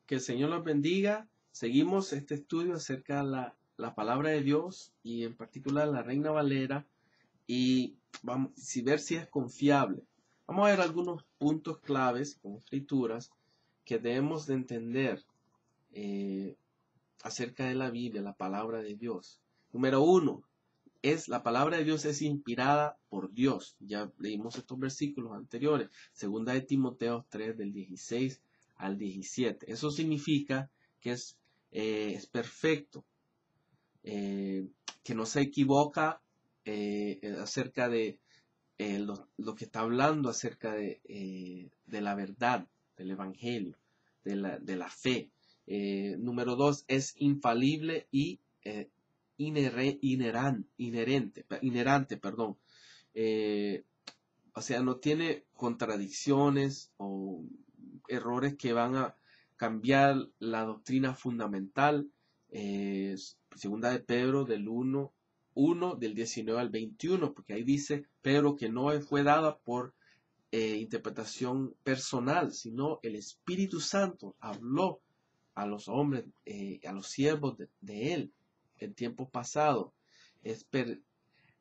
Que el Señor los bendiga. Seguimos este estudio acerca de la palabra de Dios y en particular la Reina Valera y vamos a ver si es confiable. Vamos a ver algunos puntos claves con escrituras que debemos de entender acerca de la Biblia, la palabra de Dios. Número 1, la palabra de Dios es inspirada por Dios. Ya leímos estos versículos anteriores. Segunda de Timoteo 3 del 16 al 17. Eso significa que es perfecto, que no se equivoca acerca de lo que está hablando acerca de la verdad, del evangelio, de la fe. Número 2, es infalible y inherente, perdón. O sea, no tiene contradicciones o errores que van a cambiar la doctrina fundamental. Segunda de Pedro del 1 del 19 al 21, porque ahí dice Pedro que no fue dada por interpretación personal, sino el Espíritu Santo habló a los hombres, a los siervos de él en tiempo pasado. Es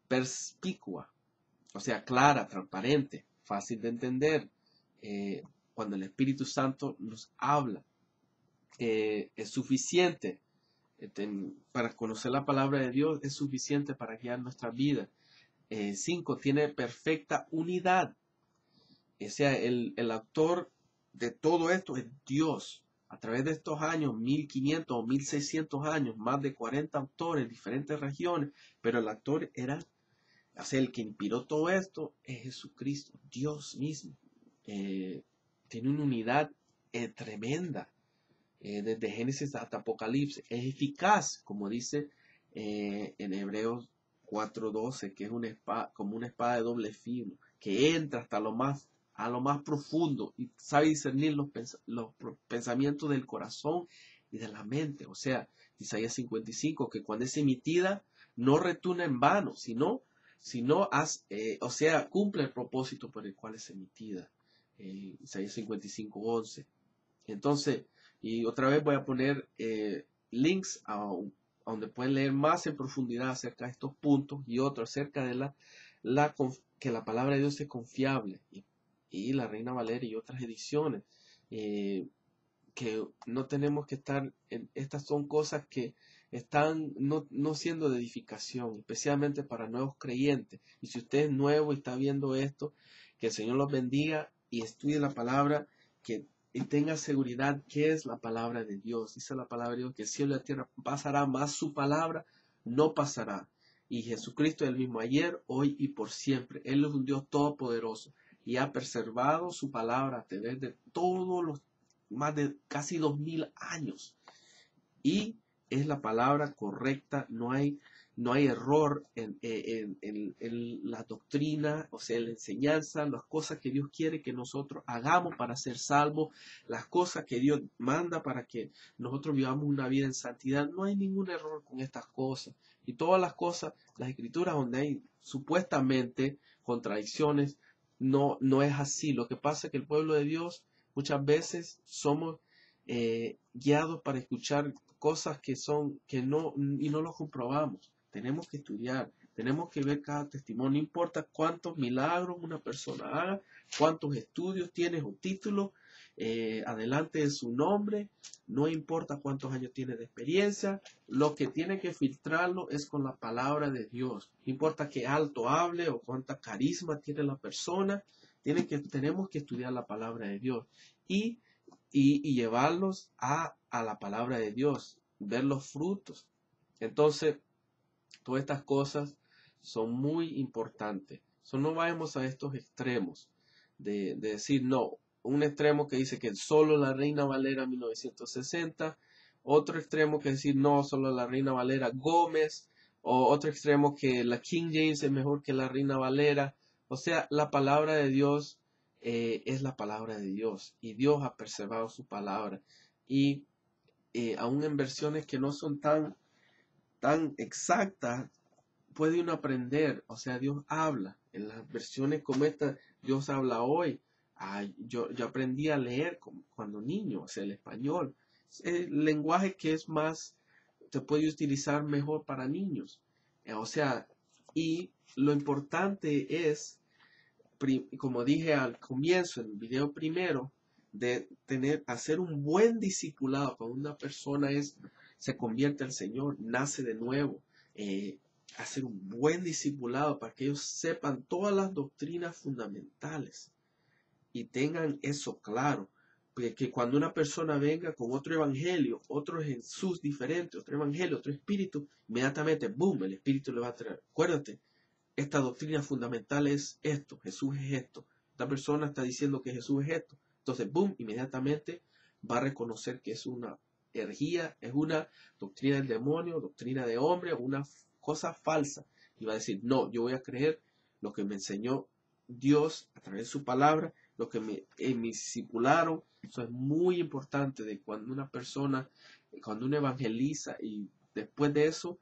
perspicua, o sea, clara, transparente, fácil de entender. Cuando el Espíritu Santo nos habla, es suficiente para conocer la palabra de Dios, es suficiente para guiar nuestra vida. 5, tiene perfecta unidad. O sea, el autor de todo esto es Dios. A través de estos años, 1500 o 1600 años, más de 40 autores en diferentes regiones, pero el autor era, o sea, el que inspiró todo esto es Jesucristo, Dios mismo. Tiene una unidad tremenda, desde Génesis hasta Apocalipsis. Es eficaz, como dice en Hebreos 4:12, que es una espada, como una espada de doble filo, que entra hasta a lo más profundo y sabe discernir los pensamientos del corazón y de la mente. O sea, Isaías 55, que cuando es emitida no retumba en vano, sino o sea, cumple el propósito por el cual es emitida. Isaías 55:11. Entonces, y otra vez voy a poner links a donde pueden leer más en profundidad acerca de estos puntos y otros acerca de que la palabra de Dios es confiable y la Reina Valera y otras ediciones, que no tenemos que estar estas son cosas que están no siendo de edificación, especialmente para nuevos creyentes. Y si usted es nuevo y está viendo esto, que el Señor los bendiga y estudie la palabra, y tenga seguridad que es la palabra de Dios. Dice la palabra de Dios que el cielo y la tierra pasará, más su palabra no pasará. Y Jesucristo es el mismo ayer, hoy y por siempre. Él es un Dios todopoderoso y ha preservado su palabra a través de todos los más de casi 2000 años. Y es la palabra correcta, no hay error en la doctrina, o sea, en la enseñanza, las cosas que Dios quiere que nosotros hagamos para ser salvos, las cosas que Dios manda para que nosotros vivamos una vida en santidad. No hay ningún error con estas cosas. Y todas las cosas, las escrituras donde hay supuestamente contradicciones, no es así. Lo que pasa es que el pueblo de Dios muchas veces somos guiados para escuchar cosas que no, y no lo comprobamos. Tenemos que estudiar, tenemos que ver cada testimonio, no importa cuántos milagros una persona haga, cuántos estudios tiene o títulos, adelante de su nombre, no importa cuántos años tiene de experiencia, lo que tiene que filtrarlo es con la palabra de Dios. No importa qué alto hable o cuánta carisma tiene la persona, tenemos que estudiar la palabra de Dios y llevarlos a la palabra de Dios, ver los frutos. Entonces, todas estas cosas son muy importantes. No vayamos a estos extremos de decir, no, un extremo que dice que solo la Reina Valera 1960, otro extremo que decir, no, solo la Reina Valera Gómez, o otro extremo que la King James es mejor que la Reina Valera. O sea, la palabra de Dios es la palabra de Dios y Dios ha preservado su palabra. Y aún en versiones que no son tan exactas, puede uno aprender. O sea, Dios habla. En las versiones como esta, Dios habla hoy. Yo aprendí a leer cuando niño, o sea, el español. el lenguaje que es más, te puede utilizar mejor para niños. O sea, y lo importante es, como dije al comienzo, en el video primero, de hacer un buen discipulado. Cuando una persona se convierte al Señor, nace de nuevo, hacer un buen discipulado para que ellos sepan todas las doctrinas fundamentales y tengan eso claro. Que cuando una persona venga con otro evangelio, otro Jesús diferente, otro evangelio, otro espíritu, inmediatamente, boom, el espíritu le va a traer. Acuérdate, esta doctrina fundamental es esto, Jesús es esto. Esta persona está diciendo que Jesús es esto. Entonces, boom, inmediatamente va a reconocer que es una herejía, es una doctrina del demonio, doctrina de hombre, una cosa falsa. Y va a decir, no, yo voy a creer lo que me enseñó Dios a través de su palabra, lo que me discipularon. Eso es muy importante de cuando una persona, cuando uno evangeliza y después de eso,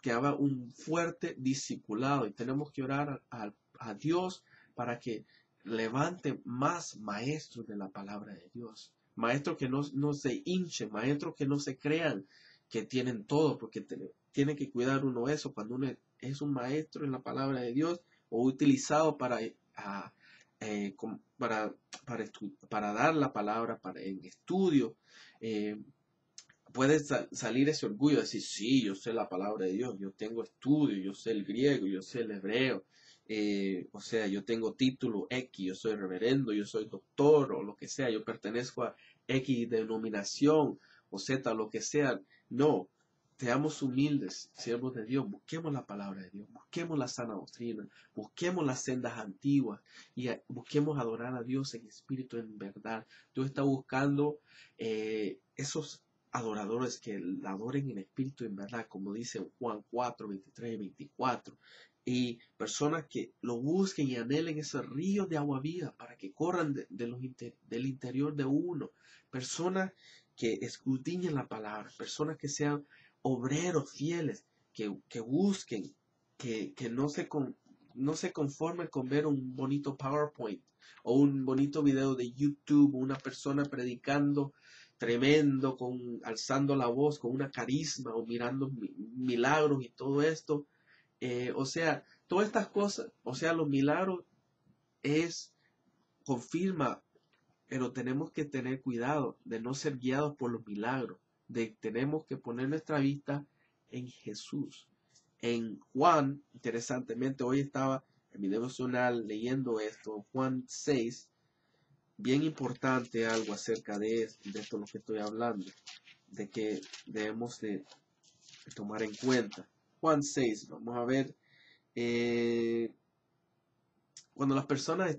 que haga un fuerte discipulado. Y tenemos que orar a Dios para que levante más maestros de la palabra de Dios. Maestros que no se hinchen, maestros que no se crean que tienen todo, porque tiene que cuidar uno eso cuando uno es un maestro en la palabra de Dios o utilizado para dar la palabra en estudio. Puede salir ese orgullo de decir, sí, yo sé la palabra de Dios, yo tengo estudio, yo sé el griego, yo sé el hebreo, o sea, yo tengo título X, yo soy reverendo, yo soy doctor, o lo que sea, yo pertenezco a X denominación, o Z, lo que sea. No, seamos humildes, siervos de Dios, busquemos la palabra de Dios, busquemos la sana doctrina, busquemos las sendas antiguas y busquemos adorar a Dios en espíritu, en verdad. Dios está buscando esos adoradores que la adoren en espíritu y en verdad, como dice Juan 4, 23 y 24. Y personas que lo busquen y anhelen ese río de agua viva para que corran del interior de uno. Personas que escudriñen la palabra, personas que sean obreros fieles, que busquen, que no se conformen con ver un bonito PowerPoint o un bonito video de YouTube, una persona predicando tremendo, alzando la voz, con una carisma o mirando milagros y todo esto. O sea, todas estas cosas, o sea, los milagros confirma, pero tenemos que tener cuidado de no ser guiados por los milagros. Tenemos que poner nuestra vista en Jesús. En Juan, interesantemente, hoy estaba en mi devocional leyendo esto, Juan 6, bien importante algo acerca de esto lo que estoy hablando, de que debemos de tomar en cuenta. Juan 6, vamos a ver, cuando las personas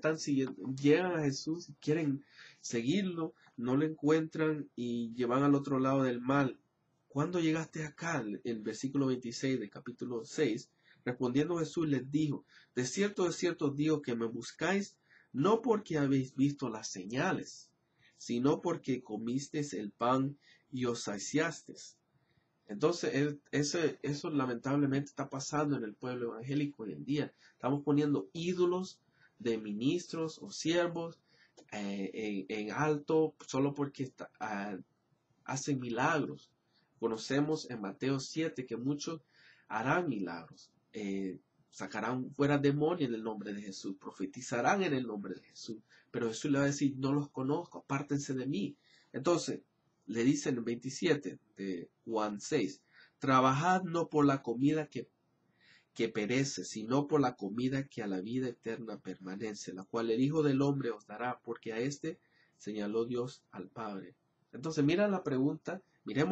llegan a Jesús y quieren seguirlo, no lo encuentran y llevan al otro lado del mal. ¿Cuándo llegaste acá? El versículo 26 del capítulo 6, respondiendo Jesús les dijo, de cierto os digo que me buscáis, no porque habéis visto las señales, sino porque comisteis el pan y os saciasteis. Entonces, eso lamentablemente está pasando en el pueblo evangélico hoy en día. Estamos poniendo ídolos de ministros o siervos en alto solo porque hacen milagros. Conocemos en Mateo 7 que muchos harán milagros. Sacarán fuera demonios en el nombre de Jesús, profetizarán en el nombre de Jesús, pero Jesús le va a decir, no los conozco, apártense de mí. Entonces, le dice en el 27 de Juan 6, trabajad no por la comida que perece, sino por la comida que a la vida eterna permanece, la cual el Hijo del Hombre os dará, porque a este señaló Dios al Padre. Entonces, miremos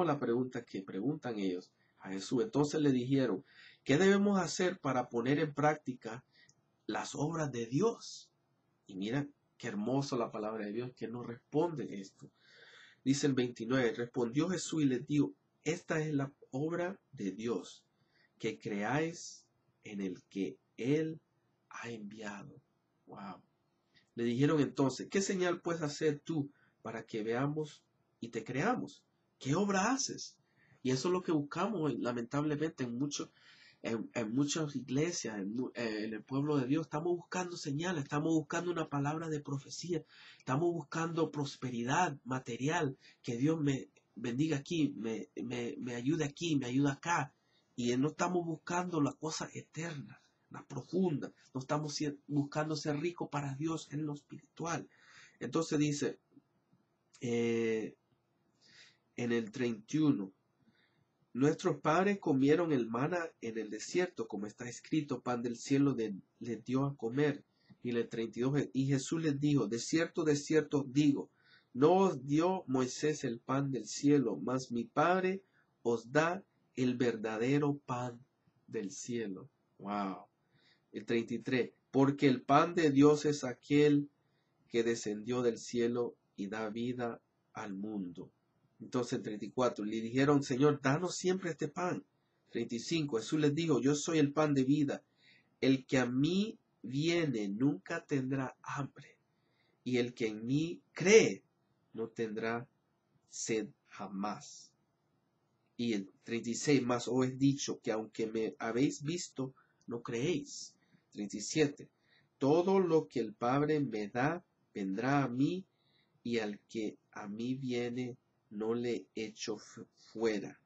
la pregunta que preguntan ellos a Jesús. Entonces le dijeron, ¿qué debemos hacer para poner en práctica las obras de Dios? Y mira qué hermoso la palabra de Dios que nos responde esto. Dice el 29, respondió Jesús y les dijo, esta es la obra de Dios, que creáis en el que Él ha enviado. Wow. Le dijeron entonces, ¿qué señal puedes hacer tú para que veamos y te creamos? ¿Qué obra haces? Y eso es lo que buscamos lamentablemente en muchas iglesias, en el pueblo de Dios. Estamos buscando señales, estamos buscando una palabra de profecía, estamos buscando prosperidad material, que Dios me bendiga aquí, me ayude aquí, me ayuda acá. Y no estamos buscando la cosa eterna, la profunda. No estamos buscando ser ricos para Dios en lo espiritual. Entonces dice en el 31, nuestros padres comieron el maná en el desierto, como está escrito, pan del cielo les dio a comer. Y en el 32, y Jesús les dijo, de cierto os digo, no os dio Moisés el pan del cielo, mas mi Padre os da el verdadero pan del cielo. Wow. El 33, porque el pan de Dios es aquel que descendió del cielo y da vida al mundo. Entonces el 34, le dijeron, Señor, danos siempre este pan. 35, Jesús les dijo, yo soy el pan de vida. El que a mí viene nunca tendrá hambre, y el que en mí cree no tendrá sed jamás. Y el 36, más os he dicho que aunque me habéis visto, no creéis. 37, todo lo que el Padre me da, vendrá a mí, y al que a mí viene, no le echo fuera.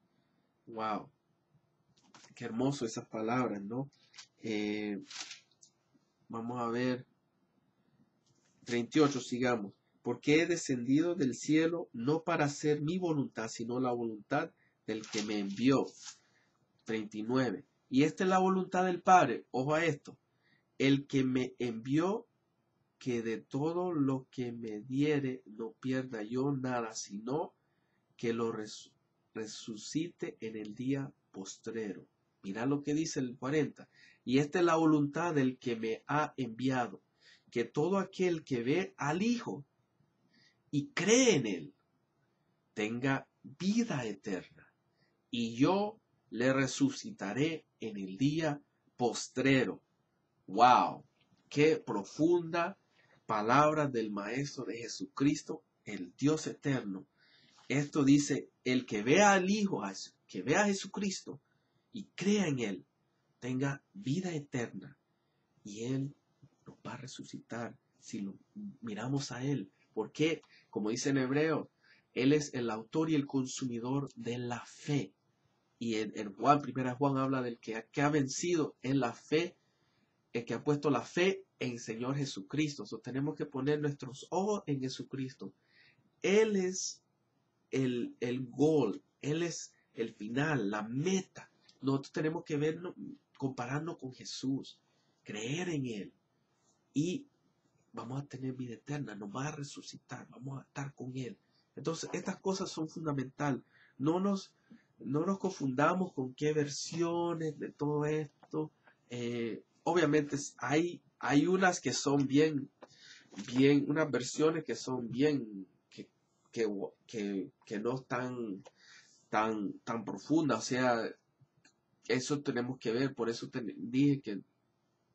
Wow, qué hermoso esas palabras, ¿no? Vamos a ver, 38, sigamos. Porque he descendido del cielo no para hacer mi voluntad, sino la voluntad del que me envió. 39. Y esta es la voluntad del Padre, ojo a esto, el que me envió, que de todo lo que me diere no pierda yo nada, sino que lo resucite en el día postrero. Mira lo que dice el 40. Y esta es la voluntad del que me ha enviado, que todo aquel que ve al Hijo y cree en él, tenga vida eterna. Y yo le resucitaré en el día postrero. ¡Wow! ¡Qué profunda palabra del Maestro de Jesucristo, el Dios eterno! Esto dice, el que vea al Hijo, que vea a Jesucristo y crea en Él, tenga vida eterna. Y Él nos va a resucitar si lo miramos a Él. Porque, como dice en Hebreo, Él es el autor y el consumidor de la fe. Y en Juan, primera Juan habla del que ha vencido en la fe, el que ha puesto la fe en el Señor Jesucristo. So, tenemos que poner nuestros ojos en Jesucristo. Él es el goal, Él es el final, la meta. Nosotros tenemos que vernos, compararnos con Jesús, creer en Él y vamos a tener vida eterna, nos va a resucitar, vamos a estar con Él. Entonces, estas cosas son fundamentales. No nos confundamos con qué versiones de todo esto. Obviamente hay unas que son bien, unas versiones que son bien, que no están tan profundas. O sea, eso tenemos que ver. Por eso dije que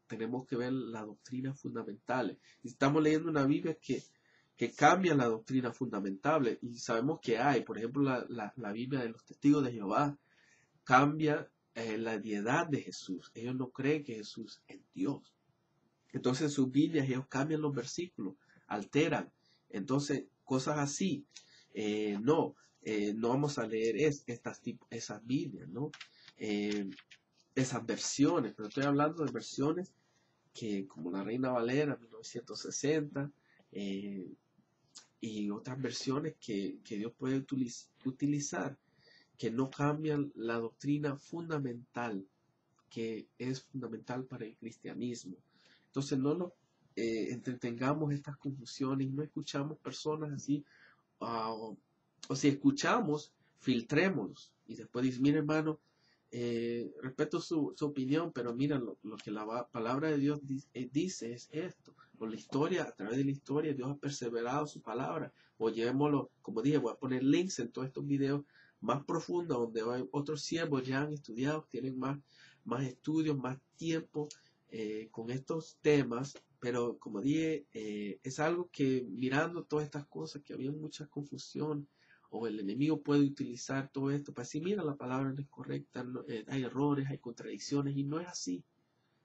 tenemos que ver las doctrinas fundamentales. Y estamos leyendo una Biblia que cambia las doctrinas fundamentales. Y sabemos que hay, por ejemplo, la Biblia de los Testigos de Jehová cambia la deidad de Jesús. Ellos no creen que Jesús es Dios. Entonces en sus Biblias ellos cambian los versículos, alteran. Entonces, cosas así. No vamos a leer esas Biblias, ¿no? Esas versiones, pero estoy hablando de versiones que, como la Reina Valera 1960, y otras versiones que Dios puede utilizar, que no cambian la doctrina fundamental, que es fundamental para el cristianismo. Entonces no nos entretengamos estas confusiones, no escuchamos personas así, o si escuchamos, filtrémoslos y después dice, mira hermano, respeto su opinión, pero mira, lo que la palabra de Dios dice es esto. Por la historia, a través de la historia, Dios ha perseverado su palabra. O llevémoslo, como dije, voy a poner links en todos estos videos más profundos, donde hay otros siervos ya han estudiado, tienen más estudios, más tiempo con estos temas. Pero como dije, es algo que mirando todas estas cosas, que había mucha confusión, o el enemigo puede utilizar todo esto para decir, mira, la palabra no es correcta, no, hay errores, hay contradicciones, y no es así.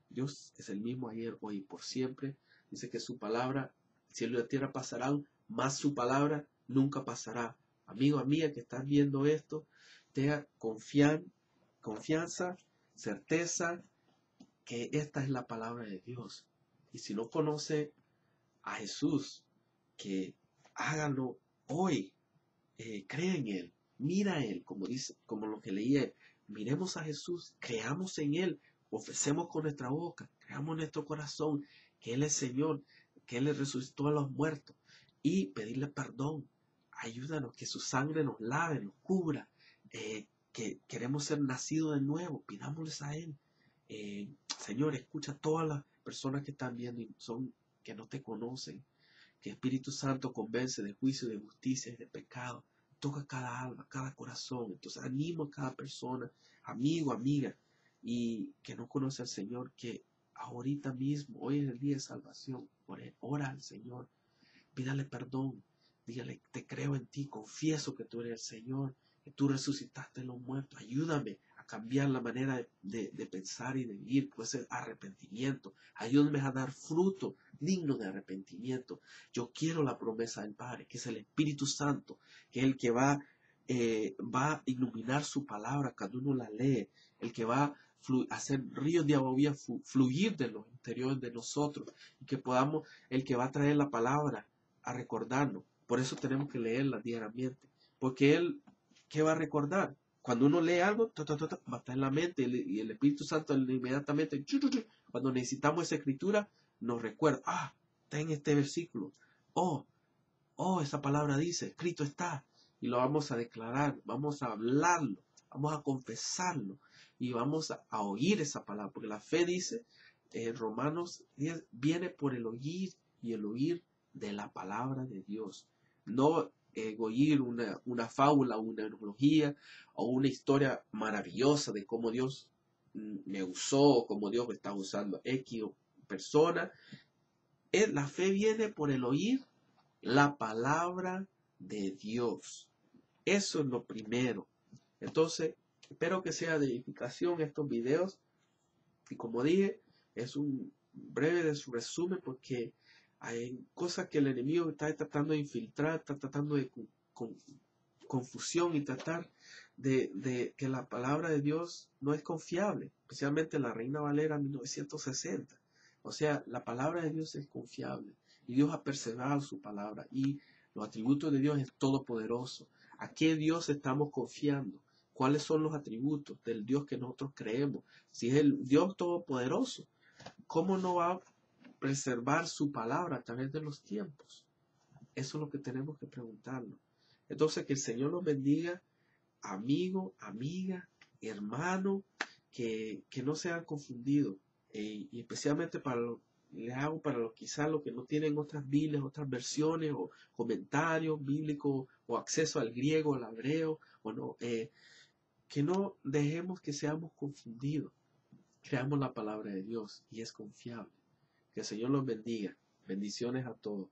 Dios es el mismo ayer, hoy y por siempre. Dice que su palabra, cielo y la tierra pasarán, mas su palabra nunca pasará. amigo, amiga que estás viendo esto, tenga confianza, certeza que esta es la palabra de Dios. Y si no conoce a Jesús, que hágalo hoy, cree en Él, mira a Él, como dice, como lo que leía, miremos a Jesús, creamos en Él, confesemos con nuestra boca, creamos en nuestro corazón que Él es Señor, que Él le resucitó a los muertos, y pedirle perdón. Ayúdanos, que su sangre nos lave, nos cubra, que queremos ser nacidos de nuevo, pidámosles a Él. Señor, escucha a todas las personas que están viendo y que no te conocen, que Espíritu Santo convence de juicio, de justicia y de pecado. Toca cada alma, cada corazón. Entonces animo a cada persona, amigo, amiga, y que no conoce al Señor, que ahorita mismo, hoy es el día de salvación, ora al Señor, pídale perdón, dígale, te creo en ti, confieso que tú eres el Señor, que tú resucitaste en los muertos, ayúdame a cambiar la manera de pensar y de vivir, pues el arrepentimiento, ayúdame a dar fruto digno de arrepentimiento. Yo quiero la promesa del Padre, que es el Espíritu Santo, que es el que va a iluminar su palabra cuando uno la lee, el que va a hacer ríos de agua viva fluir de los interiores de nosotros, y que podamos, el que va a traer la palabra a recordarnos. Por eso tenemos que leerla diariamente, porque Él, ¿qué va a recordar? Cuando uno lee algo, va a estar en la mente, y el Espíritu Santo inmediatamente, cuando necesitamos esa escritura, nos recuerda, está en este versículo, esa palabra dice, escrito está, y lo vamos a declarar, vamos a hablarlo, vamos a confesarlo, y vamos a oír esa palabra, porque la fe dice, en Romanos 10, viene por el oír, y el oír de la palabra de Dios, no oír una fábula, una analogía, o una historia maravillosa de cómo Dios me usó, o cómo Dios me está usando X persona. La fe viene por el oír la palabra de Dios. Eso es lo primero. Entonces, espero que sea de edificación estos videos. Y como dije, es un breve de su resumen, porque hay cosas que el enemigo está tratando de infiltrar, está tratando de confusión, y tratar de que la palabra de Dios no es confiable, especialmente la Reina Valera 1960. O sea, la palabra de Dios es confiable, y Dios ha perseverado su palabra, y los atributos de Dios es todopoderoso. ¿A qué Dios estamos confiando? ¿Cuáles son los atributos del Dios que nosotros creemos? Si es el Dios todopoderoso, ¿cómo no va a preservar su palabra a través de los tiempos? Eso es lo que tenemos que preguntarnos. Entonces, que el Señor nos bendiga, amigo, amiga, hermano, que no sean confundidos, y especialmente les hago para los quizás los que no tienen otras Biblias, otras versiones o comentarios bíblicos, o acceso al griego, al hebreo, o no, que no dejemos que seamos confundidos. Creamos la palabra de Dios y es confiable. Que el Señor los bendiga. Bendiciones a todos.